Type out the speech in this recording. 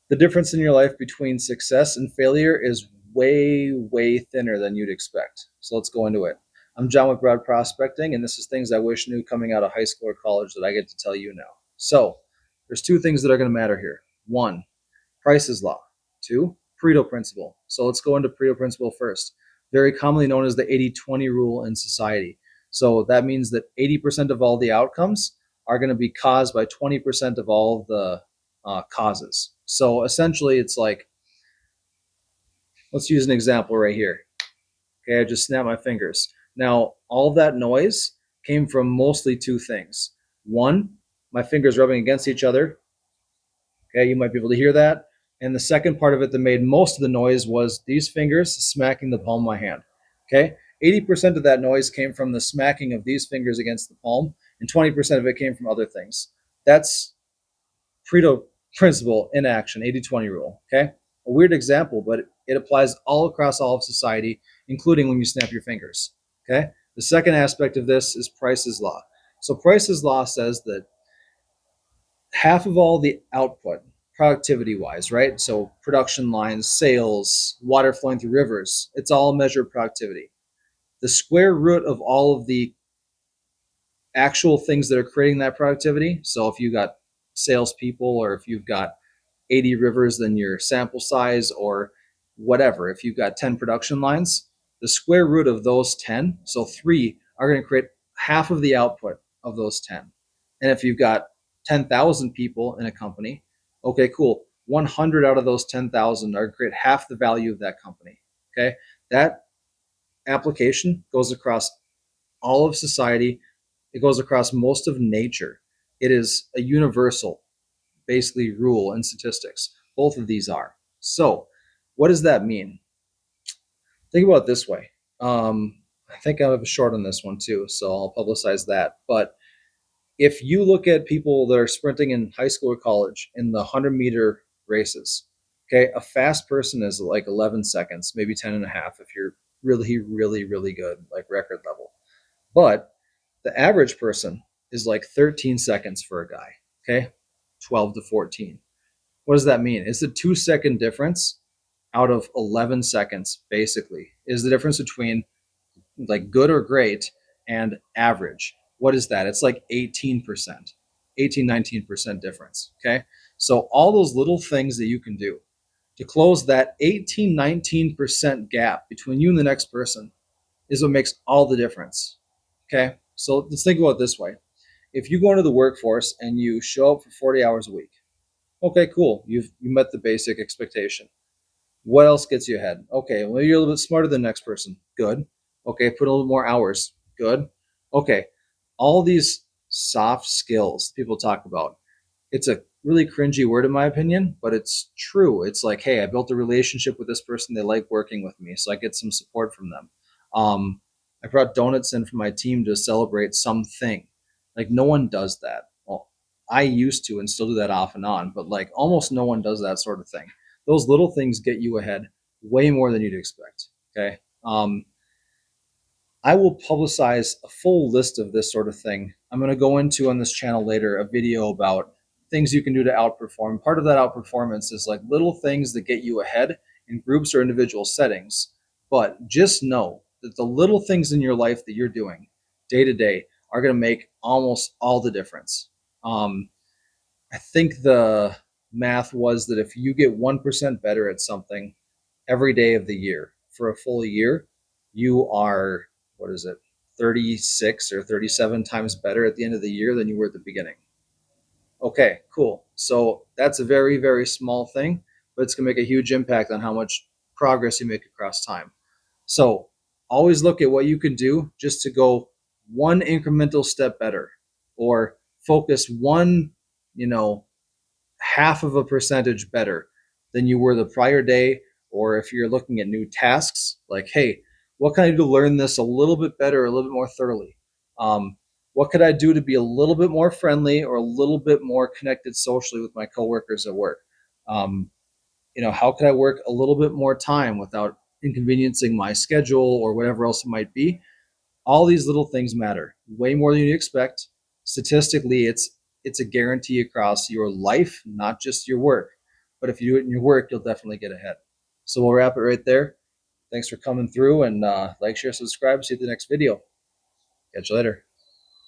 The difference in your life between success and failure is way, way thinner than you'd expect. So let's go into it. I'm John with Broad Prospecting, and this is things I wish knew coming out of high school or college that I get to tell you now. So there's two things that are going to matter here. One, Price's Law. Two, Pareto Principle. So let's go into Pareto Principle first. Very commonly known as the 80-20 rule in society. So that means that 80% of all the outcomes are going to be caused by 20% of all the causes. So essentially, it's like, let's use an example right here. Okay, I just snapped my fingers. Now, all of that noise came from mostly two things. One, my fingers rubbing against each other. Okay, you might be able to hear that. And the second part of it that made most of the noise was these fingers smacking the palm of my hand. Okay, 80% of that noise came from the smacking of these fingers against the palm, and 20% of it came from other things. That's Pareto principle in action, 80-20 rule. Okay, a weird example, but it applies all across all of society, including when you snap your fingers. Okay, the second aspect of this is Price's Law. So Price's Law says that half of all the output, productivity wise, right? So production lines, sales, water flowing through rivers, it's all measured productivity. The square root of all of the actual things that are creating that productivity. So if you got salespeople, or if you've got 80 rivers than your sample size, or whatever, if you've got 10 production lines, the square root of those 10, so three, are going to create half of the output of those 10. And if you've got 10,000 people in a company, okay, cool. 100 out of those 10,000 are going to create half the value of that company. Okay. That application goes across all of society, it goes across most of nature. It is a universal, basically, rule in statistics. Both of these are. So, what does that mean? Think about it this way. I think I have a short on this one too, so I'll publicize that. But if you look at people that are sprinting in high school or college in the 100-meter races, okay, a fast person is like 11 seconds, maybe 10 and a half if you're really, really, really good, like record level. But the average person is like 13 seconds for a guy, okay? 12 to 14. What does that mean? It's a 2 second difference out of 11 seconds, basically, is the difference between like good or great and average. What is that? It's like 18%, 18, 19% difference, okay? So all those little things that you can do to close that 18, 19% gap between you and the next person is what makes all the difference. Okay. So let's think about it this way. If you go into the workforce and you show up for 40 hours a week, okay, cool. You met the basic expectation. What else gets you ahead? Okay, well, you're a little bit smarter than the next person. Good. Okay, put a little more hours. Good. Okay. All these soft skills people talk about. It's a really cringy word in my opinion, but it's true. It's like, hey, I built a relationship with this person. They like working with me, so I get some support from them. I brought donuts in for my team to celebrate something. Like no one does that. Well, I used to and still do that off and on, but like almost no one does that sort of thing. Those little things get you ahead way more than you'd expect. Okay. I will publicize a full list of this sort of thing. I'm going to go into on this channel later a video about things you can do to outperform. Part of that outperformance is like little things that get you ahead in groups or individual settings. But just know that the little things in your life that you're doing day to day are going to make almost all the difference. Um, I think the math was that if you get 1% better at something every day of the year for a full year, you are, what is it, 36 or 37 times better at the end of the year than you were at the beginning. Okay, cool. So that's a very, very small thing, but it's going to make a huge impact on how much progress you make across time. So always look at what you can do just to go one incremental step better, or focus one, you know, half of a percentage better than you were the prior day. Or if you're looking at new tasks, like, hey, what can I do to learn this a little bit better, a little bit more thoroughly? Um, what could I do to be a little bit more friendly or a little bit more connected socially with my coworkers at work? Um, how could I work a little bit more time without inconveniencing my schedule or whatever else it might be? All these little things matter way more than you expect. Statistically, it's a guarantee across your life, not just your work. but if you do it in your work, you'll definitely get ahead. So we'll wrap it right there. Thanks for coming through, and like, share, subscribe. See you at the next video. Catch you later.